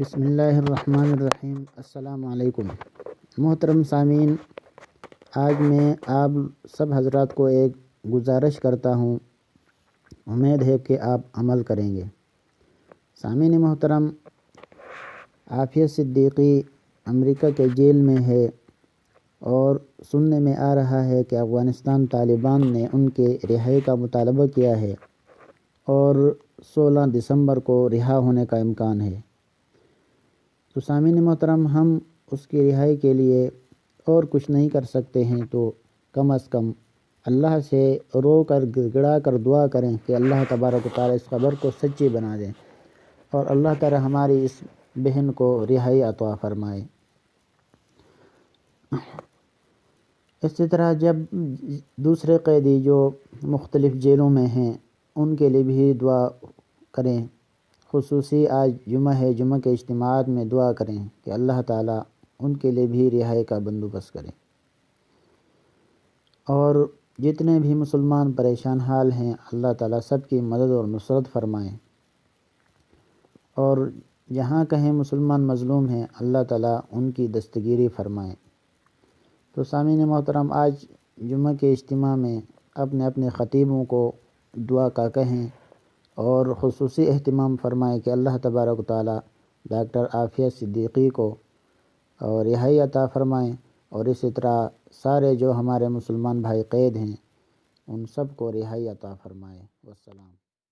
بسم اللہ الرحمن الرحیم۔ السلام علیکم محترم سامعین، آج میں آپ سب حضرات کو ایک گزارش کرتا ہوں، امید ہے کہ آپ عمل کریں گے۔ سامعین محترم، عافیہ صدیقی امریکہ کے جیل میں ہے اور سننے میں آ رہا ہے کہ افغانستان طالبان نے ان کے رہائی کا مطالبہ کیا ہے اور 16 دسمبر کو رہا ہونے کا امکان ہے۔ تو سامعین محترم، ہم اس کی رہائی کے لیے اور کچھ نہیں کر سکتے ہیں تو کم از کم اللہ سے رو کر گڑا کر دعا کریں کہ اللہ تبارک و تعالیٰ اس خبر کو سچی بنا دیں اور اللہ تعالیٰ ہماری اس بہن کو رہائی عطا فرمائے۔ اسی طرح جب دوسرے قیدی جو مختلف جیلوں میں ہیں ان کے لیے بھی دعا کریں، خصوصی آج جمعہ ہے، جمعہ کے اجتماعات میں دعا کریں کہ اللہ تعالیٰ ان کے لیے بھی رہائی کا بندوبست کریں۔ اور جتنے بھی مسلمان پریشان حال ہیں اللہ تعالیٰ سب کی مدد اور نصرت فرمائیں، اور جہاں کہیں مسلمان مظلوم ہیں اللہ تعالیٰ ان کی دستگیری فرمائیں۔ تو سامعین محترم، آج جمعہ کے اجتماع میں اپنے اپنے خطیبوں کو دعا کا کہیں اور خصوصی اہتمام فرمائیں کہ اللہ تبارک و تعالیٰ ڈاکٹر عافیہ صدیقی کو رہائی عطا فرمائیں، اور اسی طرح سارے جو ہمارے مسلمان بھائی قید ہیں ان سب کو رہائی عطا فرمائیں۔ والسلام۔